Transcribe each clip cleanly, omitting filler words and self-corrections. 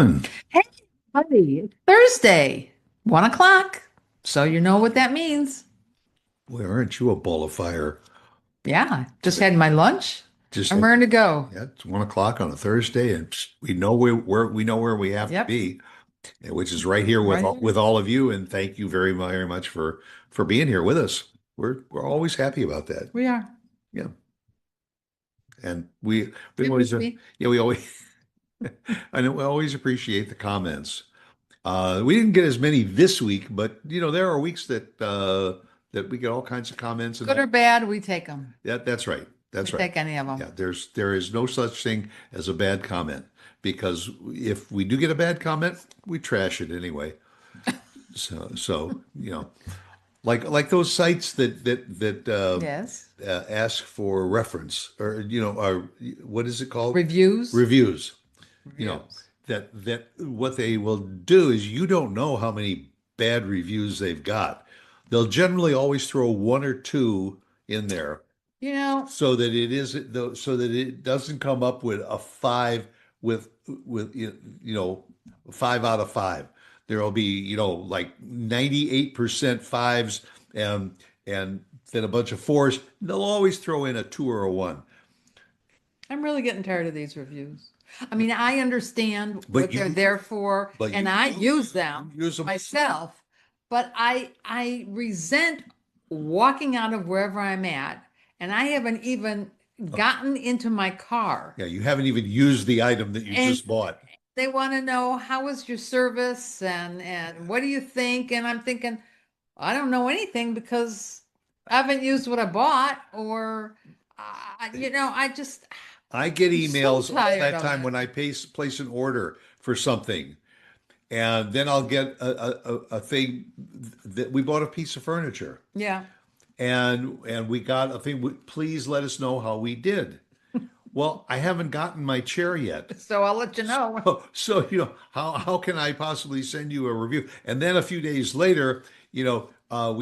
Lauren. Hey, buddy, it's Thursday, 1 o'clock. So you know what that means. Boy, aren't you a ball of fire? Yeah, just had my lunch. Just I'm like, ready to go. yeah, it's 1 o'clock on a Thursday, and we know where we have to Yep, be, which is right here with right all, here. with all of you. And thank you very much for being here with us. We're always happy about that. We are. Yeah, and we We always would be. yeah we always I know we always appreciate the comments. We didn't get as many this week, but there are weeks that we get all kinds of comments and Good all. or bad, we take them. That's right. We That's right. take any of Yeah, them. there is no such thing as a bad comment because if we do get a bad comment, we trash it anyway. So like those sites that Yes. ask for reference or are what is it called? Reviews. Reviews. You know Reviews. that what they will do is you don't know how many bad reviews they've got. They'll generally always throw one or two in there You know, so that it is so that it doesn't come up with a five with 5 out of 5. There'll be like 98% fives and then a bunch of fours. They'll always throw in a two or a one. I'm really getting tired of these reviews. I mean, I understand But what they're you there for, but and you I use you them use them. myself, but I resent walking out of wherever I'm at, and I haven't even gotten into my car, Yeah, you haven't even used the item that you and just bought. they want to know how was your service and what do you think? And I'm thinking, I don't know anything because I haven't used what I bought, or I just I get I'm so emails all tired that of time it. when I place an order for something, and then I'll get a thing that we bought a piece of furniture, Yeah. and we got a thing. Please let us know how we did. Well, I haven't gotten my chair yet. So I'll let you know. So how can I possibly send you a review? And then a few days later, we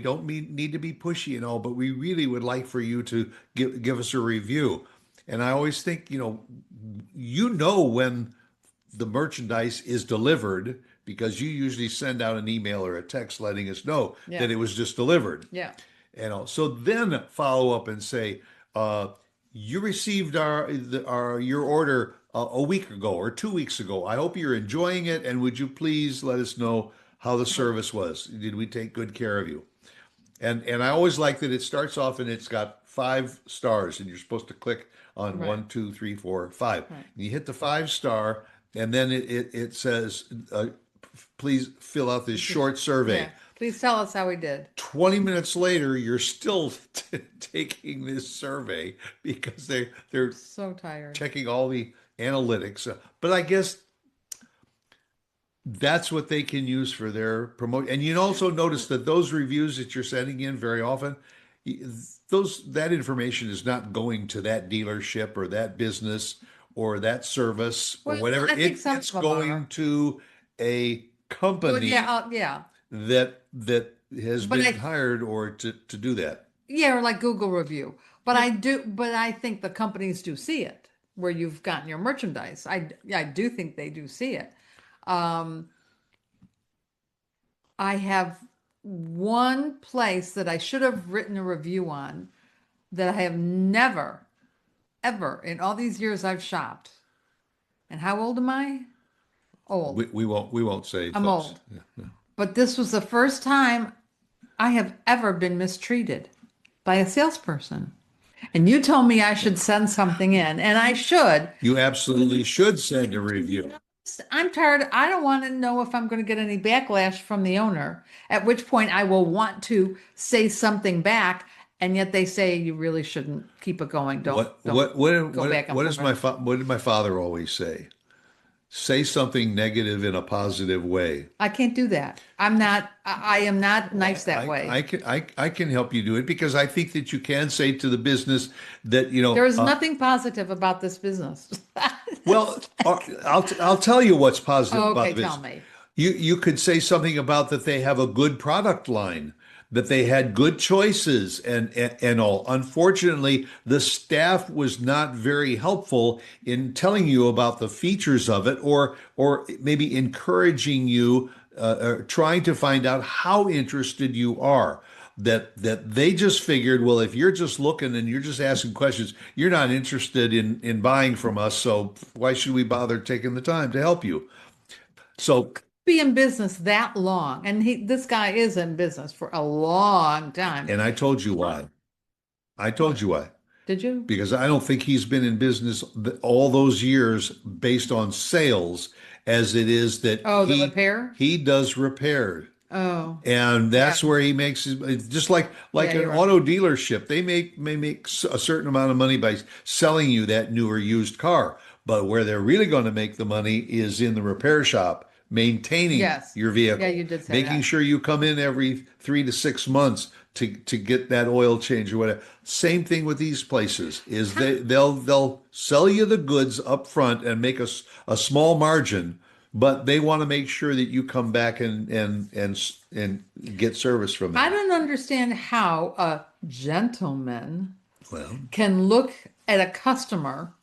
don't need to be pushy and all, but we really would like for you to give us a review. And I always think, when the merchandise is delivered because you usually send out an email or a text letting us know Yeah. that it was just delivered. Yeah. So then follow up and say, uh, you received your order a week ago or 2 weeks ago. I hope you're enjoying it, and would you please let us know how the service was? Did we take good care of you? And I always like that it starts off and it's got 5 stars, and you're supposed to click on Right. one, two, three, four, five. Right. And you hit the 5 star, and then it says, please fill out this Just, short survey. yeah. Please tell us how we did. 20 minutes later, you're still taking this survey because they're So tired. checking all the analytics. But I guess that's what they can use for their promote. And you also notice that those reviews that you're sending in very often, that information is not going to that dealership or that business or that service or Well, whatever. I think some It's of them going are. to a Well, company yeah, yeah. that has But been I, hired or to do that. yeah, or like Google review. Yeah. But I think the companies do see it where you've gotten your merchandise. I do think they do see it. Um, I have one place that I should have written a review on that I have never, ever in all these years I've shopped. And how old am I? Old. We won't say, I'm folks. old. Yeah, yeah. But this was the first time I have ever been mistreated by a salesperson. And you told me I should send something in, and I should. You absolutely should send a review. I'm tired. I don't want to know if I'm going to get any backlash from the owner, at which point I will want to say something back. And yet they say you really shouldn't keep it going. Don't, What don't what what go what back and what is forth. what did my father always say? Say something negative in a positive way. I can't do that. I am not nice that I way. I can I can help you do it because I think that you can say to the business that There is nothing positive about this business. well, I'll tell you what's positive Oh, about okay, the tell business. me. You could say something about that they have a good product line, that they had good choices and all. Unfortunately, the staff was not very helpful in telling you about the features of it, or maybe encouraging you, or trying to find out how interested you are. That they just figured, well, if you're just looking and you're just asking questions, you're not interested in buying from us, so why should we bother taking the time to help you? So, Be in business that long, and this guy is in business for a long time. and I told you why. I told you why. Did you? Because I don't think he's been in business all those years based on sales as it is that Oh, the repair? he does repair. Oh, And yeah. that's where he makes his, it's just like Yeah, an you're right. auto dealership. They may make a certain amount of money by selling you that newer used car, but where they're really going to make the money is in the repair shop, maintaining Yes. your Yeah, vehicle, you did say making that. sure you come in every 3 to 6 months to get that oil change or whatever. Same thing with these places is they'll sell you the goods up front and make a small margin, but they want to make sure that you come back and get service from I them. don't understand how a gentleman Well, can look at a customer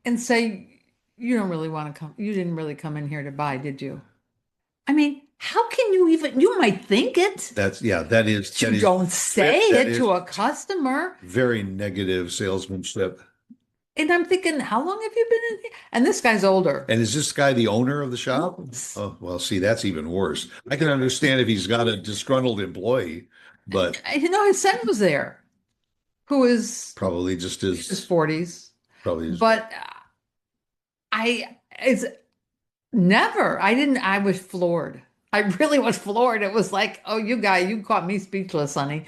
and say, you don't really want to come, you didn't really come in here to buy, did you? I mean, how can you even, you might think it, that's yeah, that is but you don't say that it is to a customer. very negative salesmanship. And I'm thinking, how long have you been in here? And this guy's older. And is this guy the owner of the shop? Yes. Oh, well, see, that's even worse. I can understand if he's got a disgruntled employee, but You know, his son was there, who is probably just his as 40s. probably as But it's never, I was floored. I really was floored. It was like, oh, you caught me speechless, honey.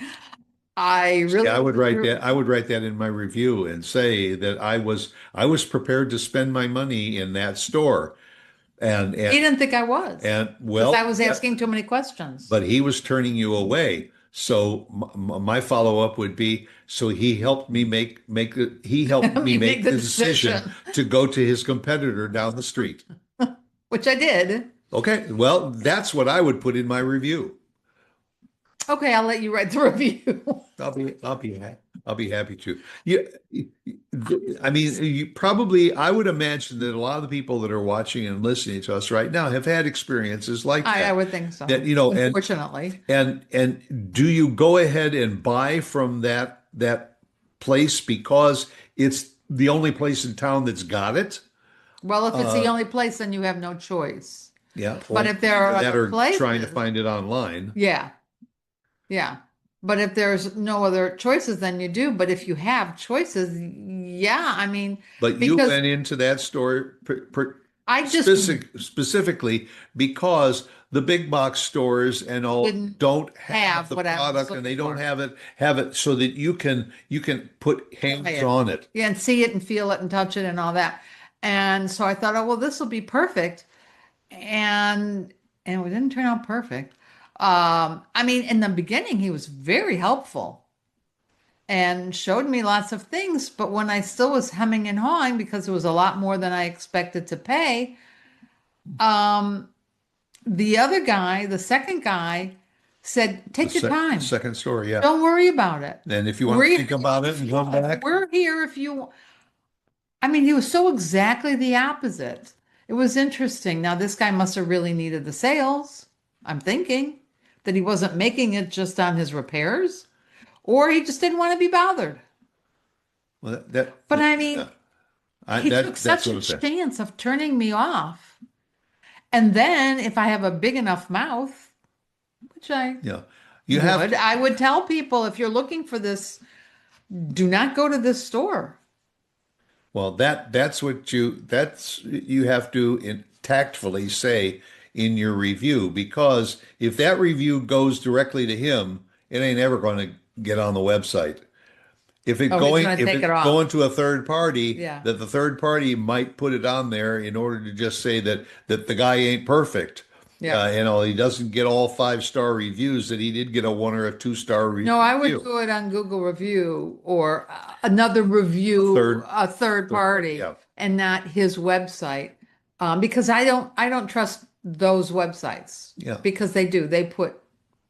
I See, really, I would write that in my review and say that I was prepared to spend my money in that store. And he didn't think I was because I well, was asking too many questions. but he was turning you away. So my follow-up would be, so he helped Let me me make make the the decision decision, to go to his competitor down the street. which I did. Okay, well, that's what I would put in my review. Okay, I'll let you write the review. I'll be happy to. You, I mean, I would imagine that a lot of the people that are watching and listening to us right now have had experiences like I that. would think so. That, you know, Unfortunately. and do you go ahead and buy from that place because it's the only place in town that's got it? Well, if it's the Uh, only place, then you have no choice. yeah, But or if there are either that other or trying to places, find it online. yeah, yeah. But if there's no other choices, then you do. But if you have choices, yeah, I mean, But you because went into that store I just specifically because the big box stores and all didn't don't have have the what I was product, and looking they don't for. have it so that you can put Try hands it. on it. Yeah, and see it and feel it and touch it and all that. And so I thought, oh, well, this will be perfect. And it didn't turn out perfect. I mean, in the beginning, he was very helpful and showed me lots of things. But when I still was hemming and hawing because it was a lot more than I expected to pay, um, the other guy, the second guy, said, The "Take your time. second story, yeah. Don't worry about it. And if you want to We're think about it and come back, we're here if you." I mean, he was so exactly the opposite. It was interesting. Now, this guy must have really needed the sales. I'm thinking that he wasn't making it just on his repairs, or he just didn't want to be bothered. well, But I yeah, mean, he took that's such what a it said. chance of turning me off. And then if I have a big enough mouth, which I Yeah, you have to. I would tell people if you're looking for this, do not go to this store. Well, that's you have to tactfully say in your review, because if that review goes directly to him, it ain't ever going to get on the website. Oh, he's going to If take it's it off. going to a third party, Yeah. that the third party might put it on there in order to just say that the guy ain't perfect. Yeah. He doesn't get all 5-star reviews, that he did get a 1 or a 2-star No, I would review. do it on Google Review or another review, Third, a third party, yeah. and not his website, because I don't trust those websites Yeah. because they put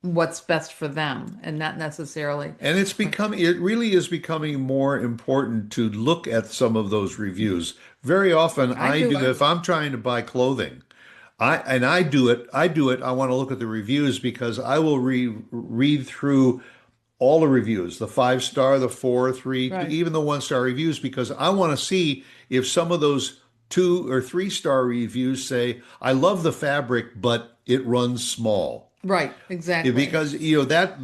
what's best for them and not necessarily. And it really is becoming more important to look at some of those reviews. Very often I I do do, it. if I'm trying to buy clothing, I want to look at the reviews because I will read through all the reviews, the 5 star, the 4, 3, 2, Right. even the 1 star reviews, because I want to see if some of those 2 or 3 star reviews say, I love the fabric, but it runs small. Right. Exactly. Because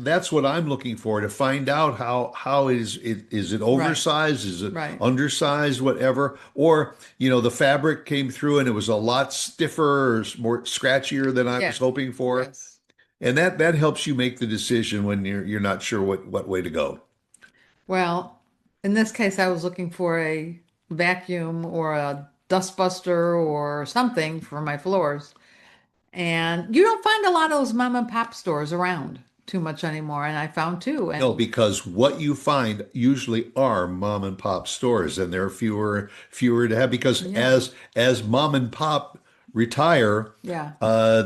that's what I'm looking for to find out how is it Right. oversized, is it Right. undersized, whatever, or the fabric came through and it was a lot stiffer or more scratchier than I was Yes. hoping for, Yes. and that helps you make the decision when you're not sure what way to go. Well, in this case, I was looking for a vacuum or a dustbuster or something for my floors. And you don't find a lot of those mom and pop stores around too much anymore. And I found two. No, And because what you find usually are mom and pop stores, and there are fewer to have because yeah, as mom and pop retire, yeah.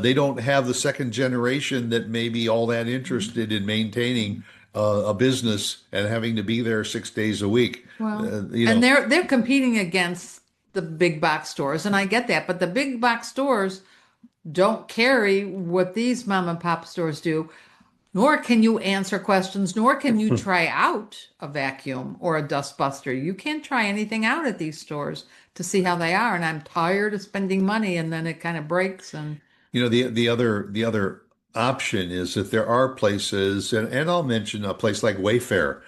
they don't have the second generation that may be all that interested in maintaining a business and having to be there 6 days a week. Well, Uh, you and know, they're competing against the big box stores, and I get that, but the big box stores don't carry what these mom and pop stores do, nor can you answer questions, nor can you try out a vacuum or a dustbuster. You can't try anything out at these stores to see how they are, and I'm tired of spending money and then it kind of breaks and the other option is that there are places, and I'll mention a place like Wayfair.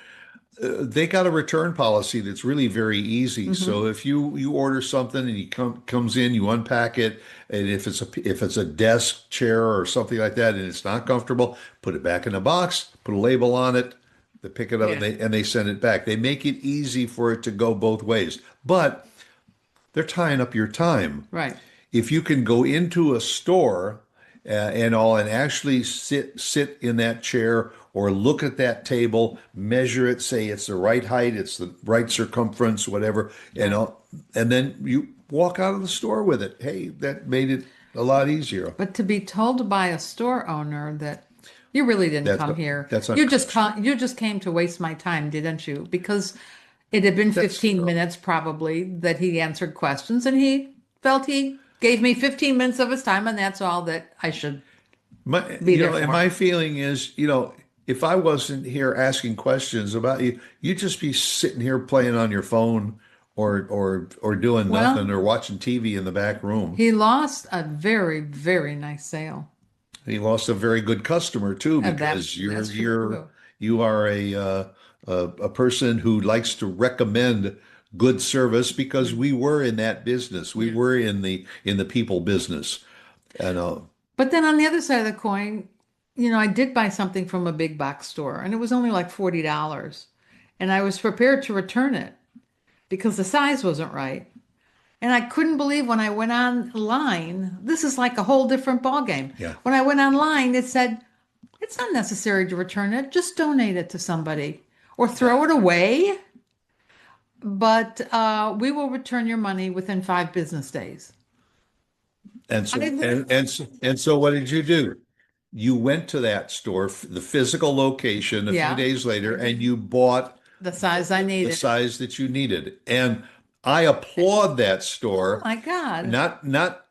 They got a return policy that's really very easy. hmm So if you order something and comes in, you unpack it, and if it's a desk chair or something like that, and it's not comfortable, put it back in a box, put a label on it, they pick it up and yeah, they send it back. They make it easy for it to go both ways, but they're tying up your time. right. If you can go into a store and actually sit in that chair or look at that table, measure it, say it's the right height, it's the right circumference, whatever, Right. and then you walk out of the store with it. Hey, that made it a lot easier. But to be told by a store owner that you really didn't That's come here, that's unconscionable. you just came to waste my time, didn't you? Because it had been That's 15 minutes probably that he answered questions and he felt he gave me 15 minutes of his time and that's all that I should my, be there and for. my feeling is, if I wasn't here asking questions about you, you'd just be sitting here playing on your phone or doing nothing Well, or watching TV in the back room. he lost a very, very nice sale. He lost a very good customer too And because that's true too. you are a person who likes to recommend good service because we were in that business. We Yeah. were in the people business. And But then on the other side of the coin, I did buy something from a big box store and it was only like $40. And I was prepared to return it because the size wasn't right. And I couldn't believe when I went online, this is like a whole different ballgame. yeah. When I went online, it said, it's not necessary to return it, just donate it to somebody or throw it away. But we will return your money within 5 business days. And I so didn't, and so what did you do? You went to that store, the physical location, a few yeah, days later, and you bought the size I the needed. size that you needed. And I applaud that Oh store, my God. not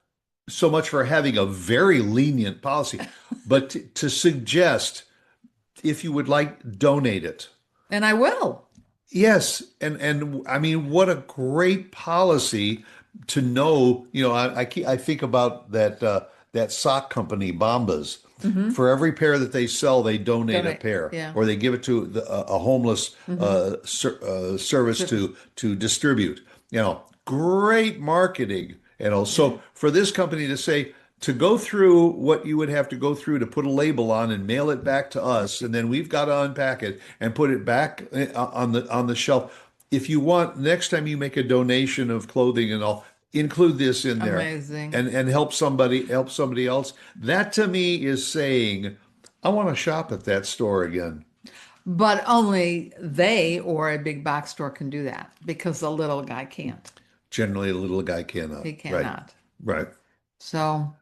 so much for having a very lenient policy, but to suggest if you would like, donate it. And I will. Yes, and I mean, what a great policy to know. I think about that sock company, Bombas. Hmm. For every pair that they sell, they donate a Donate. pair, Yeah. or they give it to a homeless Hmm. service to distribute. Great marketing. Yeah. So for this company to say to go through what you would have to go through to put a label on and mail it back to us, and then we've got to unpack it and put it back on the shelf. If you want, next time you make a donation of clothing and all, include this in there Amazing. and help somebody else. That to me is saying, I want to shop at that store again. But only they or a big box store can do that because the little guy can't. Generally, a little guy cannot. He Right, cannot. right. So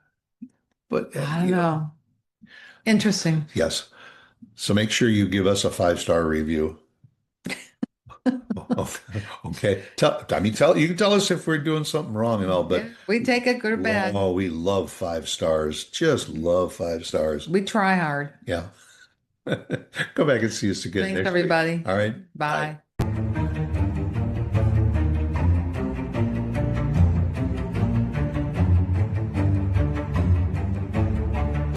But I don't know. Interesting. Yes. So make sure you give us a 5-star review. Okay. You can tell us if we're doing something wrong and all, but Yeah, we take it good or bad. oh, we love 5 stars. Just love 5 stars. We try hard. Yeah. Go back and see us again Thanks, next week. everybody. All right. Bye. Bye.